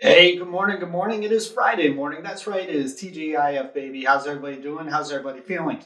Hey, good morning. Good morning. It is Friday morning. That's right. It is TGIF, baby. How's everybody doing? How's everybody feeling?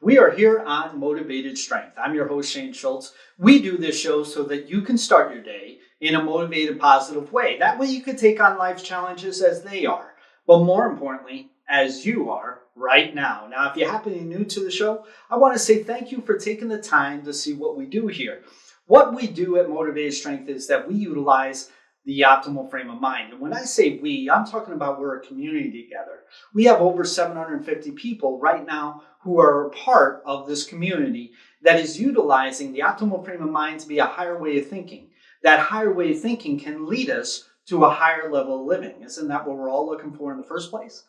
We are here on Motivated Strength. I'm your host, Shane Schultz. We do this show so that you can start your day in a motivated, positive way. That way you can take on life's challenges as they are, but more importantly, as you are right now. Now, if you happen to be new to the show, I want to say thank you for taking the time to see what we do here. What we do at Motivated Strength is that we utilize the optimal frame of mind. And when I say we, I'm talking about we're a community together. We have over 750 people right now who are a part of this community that is utilizing the optimal frame of mind to be a higher way of thinking. That higher way of thinking can lead us to a higher level of living. Isn't that what we're all looking for in the first place?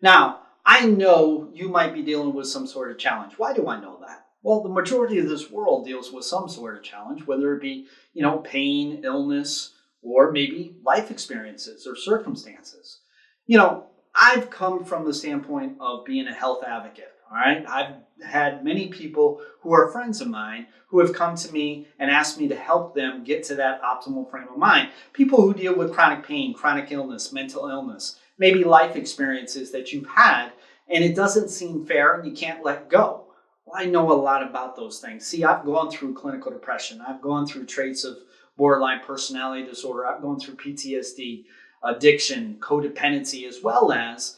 Now, I know you might be dealing with some sort of challenge. Why do I know that? Well, the majority of this world deals with some sort of challenge, whether it be, pain, illness, or maybe life experiences or circumstances. I've come from the standpoint of being a health advocate, all right? I've had many people who are friends of mine who have come to me and asked me to help them get to that optimal frame of mind. People who deal with chronic pain, chronic illness, mental illness, maybe life experiences that you've had, and it doesn't seem fair and you can't let go. Well, I know a lot about those things. See, I've gone through clinical depression. I've gone through traits of borderline personality disorder. I've gone through PTSD, addiction, codependency, as well as,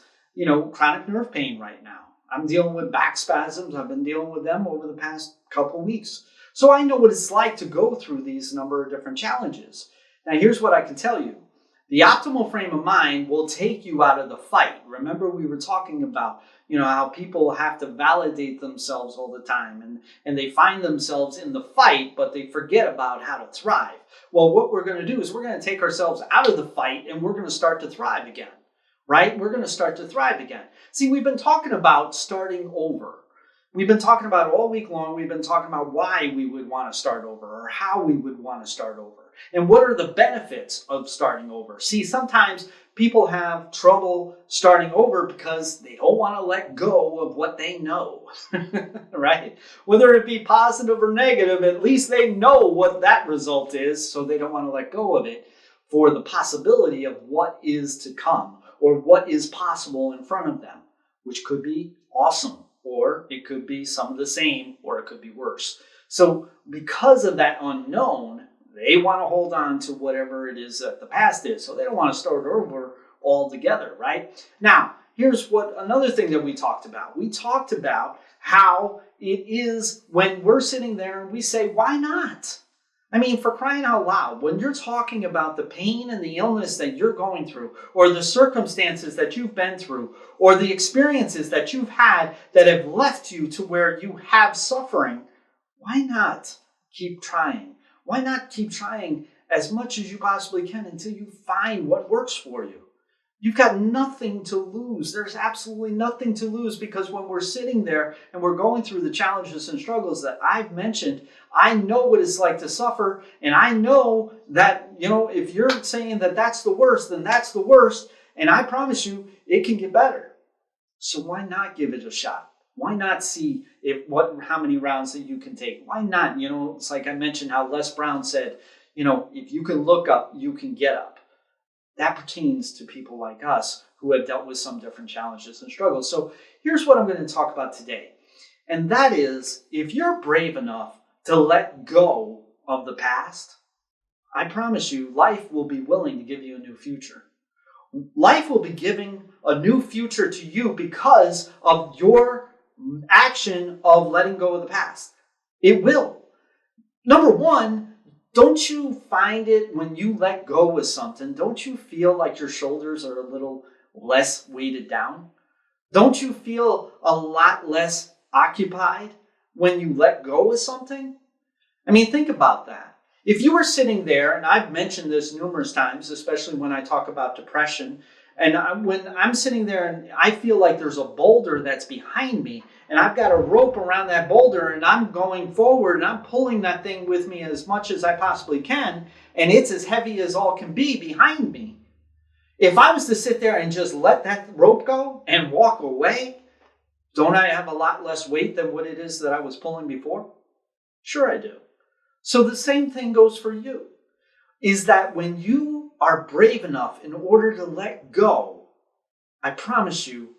chronic nerve pain right now. I'm dealing with back spasms. I've been dealing with them over the past couple of weeks. So I know what it's like to go through these number of different challenges. Now, here's what I can tell you. The optimal frame of mind will take you out of the fight. Remember, we were talking about, how people have to validate themselves all the time and they find themselves in the fight, but they forget about how to thrive. Well, what we're going to do is we're going to take ourselves out of the fight and we're going to start to thrive again, right? We're going to start to thrive again. See, we've been talking about starting over. We've been talking about it all week long. We've been talking about why we would want to start over or how we would want to start over. And what are the benefits of starting over? See, sometimes people have trouble starting over because they don't want to let go of what they know, right? Whether it be positive or negative, at least they know what that result is, so they don't want to let go of it for the possibility of what is to come or what is possible in front of them, which could be awesome, or it could be some of the same, or it could be worse. So because of that unknown, they want to hold on to whatever it is that the past is. So they don't want to start over altogether, right? Now, here's another thing that we talked about. We talked about how it is when we're sitting there and we say, why not? I mean, for crying out loud, when you're talking about the pain and the illness that you're going through, or the circumstances that you've been through, or the experiences that you've had that have left you to where you have suffering, why not keep trying? Why not keep trying as much as you possibly can until you find what works for you? You've got nothing to lose. There's absolutely nothing to lose, because when we're sitting there and we're going through the challenges and struggles that I've mentioned, I know what it's like to suffer. And I know that, if you're saying that that's the worst, then that's the worst. And I promise you, it can get better. So why not give it a shot? Why not see how many rounds that you can take? Why not? It's like I mentioned how Les Brown said, if you can look up, you can get up. That pertains to people like us who have dealt with some different challenges and struggles. So here's what I'm going to talk about today. And that is, if you're brave enough to let go of the past, I promise you, life will be willing to give you a new future. Life will be giving a new future to you because of your action of letting go of the past. It will. Number one, don't you find it when you let go of something, don't you feel like your shoulders are a little less weighted down? Don't you feel a lot less occupied when you let go of something? I mean, think about that. If you were sitting there, and I've mentioned this numerous times, especially when I talk about depression, and when I'm sitting there and I feel like there's a boulder that's behind me, and I've got a rope around that boulder, and I'm going forward, and I'm pulling that thing with me as much as I possibly can, and it's as heavy as all can be behind me. If I was to sit there and just let that rope go and walk away, don't I have a lot less weight than what it is that I was pulling before? Sure I do. So the same thing goes for you, is that when you are brave enough in order to let go, I promise you,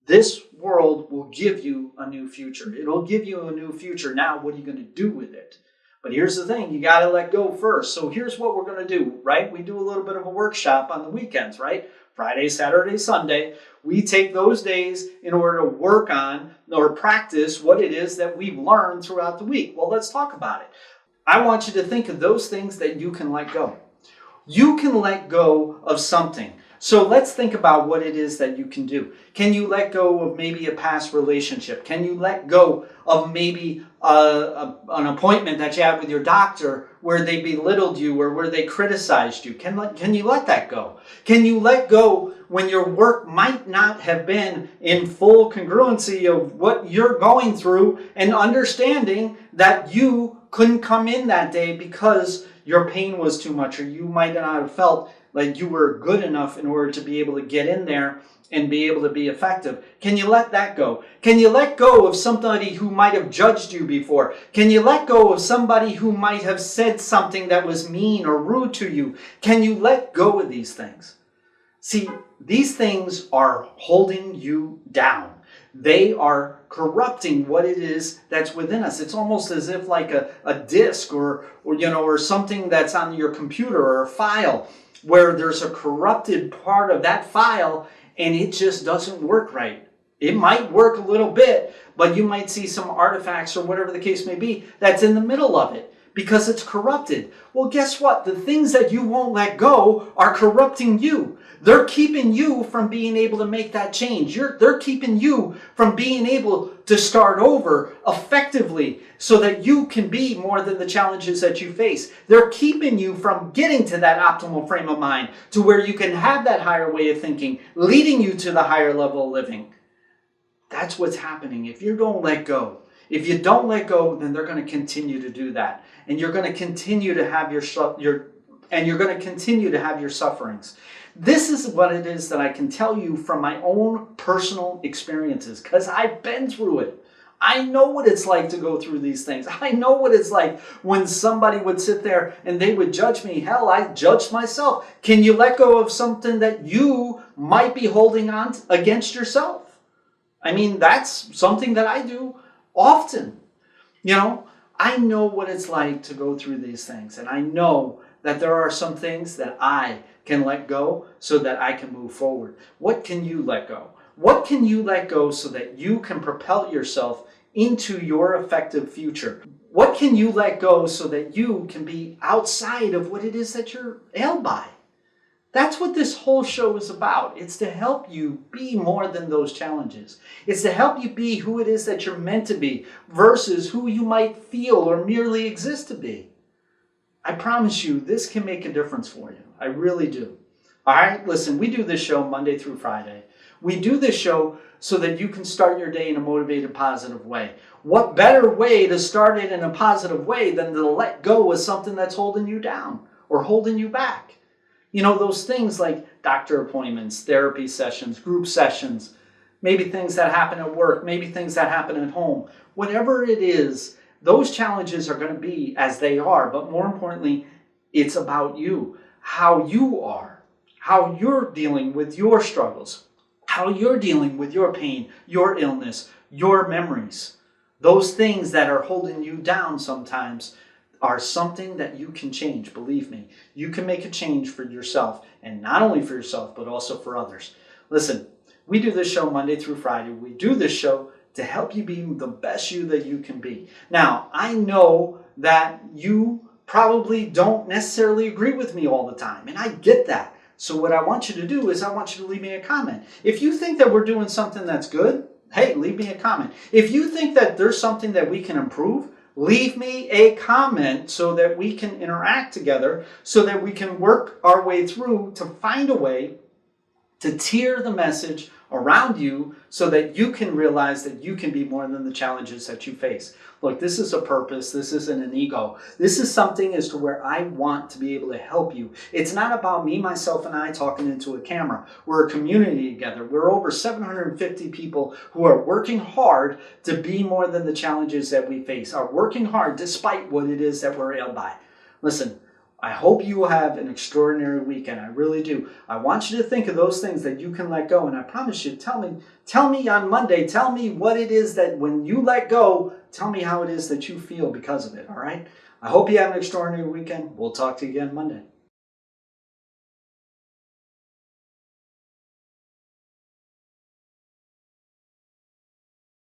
this world will give you a new future. It'll give you a new future. Now, what are you going to do with it? But here's the thing, you got to let go first. So here's what we're going to do, right? We do a little bit of a workshop on the weekends, right? Friday, Saturday, Sunday. We take those days in order to work on or practice what it is that we've learned throughout the week. Well, let's talk about it. I want you to think of those things that you can let go. You can let go of something. So let's think about what it is that you can do. Can you let go of maybe a past relationship? Can you let go of maybe an appointment that you had with your doctor where they belittled you or where they criticized you? Can you let that go? Can you let go when your work might not have been in full congruency of what you're going through, and understanding that you couldn't come in that day because your pain was too much, or you might not have felt like you were good enough in order to be able to get in there and be able to be effective? Can you let that go? Can you let go of somebody who might have judged you before? Can you let go of somebody who might have said something that was mean or rude to you? Can you let go of these things? See, these things are holding you down. They are corrupting what it is that's within us. It's almost as if like a disc or something that's on your computer or a file where there's a corrupted part of that file and it just doesn't work right. It might work a little bit, but you might see some artifacts or whatever the case may be that's in the middle of it because it's corrupted. Well, guess what? The things that you won't let go are corrupting you. They're keeping you from being able to make that change. They're keeping you from being able to start over effectively so that you can be more than the challenges that you face. They're keeping you from getting to that optimal frame of mind to where you can have that higher way of thinking, leading you to the higher level of living. That's what's happening if you don't let go. If you don't let go, then they're going to continue to do that. And you're going to continue to have you're going to continue to have your sufferings. This is what it is that I can tell you from my own personal experiences, because I've been through it. I know what it's like to go through these things. I know what it's like when somebody would sit there and they would judge me. Hell, I judged myself. Can you let go of something that you might be holding on against yourself? I mean, that's something that I do often. I know what it's like to go through these things, and I know that there are some things that I can let go so that I can move forward. What can you let go? What can you let go so that you can propel yourself into your effective future? What can you let go so that you can be outside of what it is that you're ailed by? That's what this whole show is about. It's to help you be more than those challenges. It's to help you be who it is that you're meant to be versus who you might feel or merely exist to be. I promise you, this can make a difference for you. I really do. All right, listen, we do this show Monday through Friday. We do this show so that you can start your day in a motivated, positive way. What better way to start it in a positive way than to let go of something that's holding you down or holding you back? Those things like doctor appointments, therapy sessions, group sessions, maybe things that happen at work, maybe things that happen at home. Whatever it is, those challenges are going to be as they are, but more importantly, it's about you, how you are, how you're dealing with your struggles, how you're dealing with your pain, your illness, your memories. Those things that are holding you down sometimes are something that you can change. Believe me, you can make a change for yourself, and not only for yourself, but also for others. Listen, we do this show Monday through Friday. We do this show to help you be the best you that you can be. Now, I know that you probably don't necessarily agree with me all the time, and I get that. So what I want you to do is I want you to leave me a comment. If you think that we're doing something that's good, hey, leave me a comment. If you think that there's something that we can improve, leave me a comment so that we can interact together, so that we can work our way through to find a way to tier the message around you so that you can realize that you can be more than the challenges that you face. Look, this is a purpose. This isn't an ego. This is something as to where I want to be able to help you. It's not about me, myself, and I talking into a camera. We're a community together. We're over 750 people who are working hard to be more than the challenges that we face, are working hard despite what it is that we're ailed by. Listen, I hope you have an extraordinary weekend. I really do. I want you to think of those things that you can let go. And I promise you, tell me on Monday, tell me what it is that when you let go, tell me how it is that you feel because of it. All right? I hope you have an extraordinary weekend. We'll talk to you again Monday.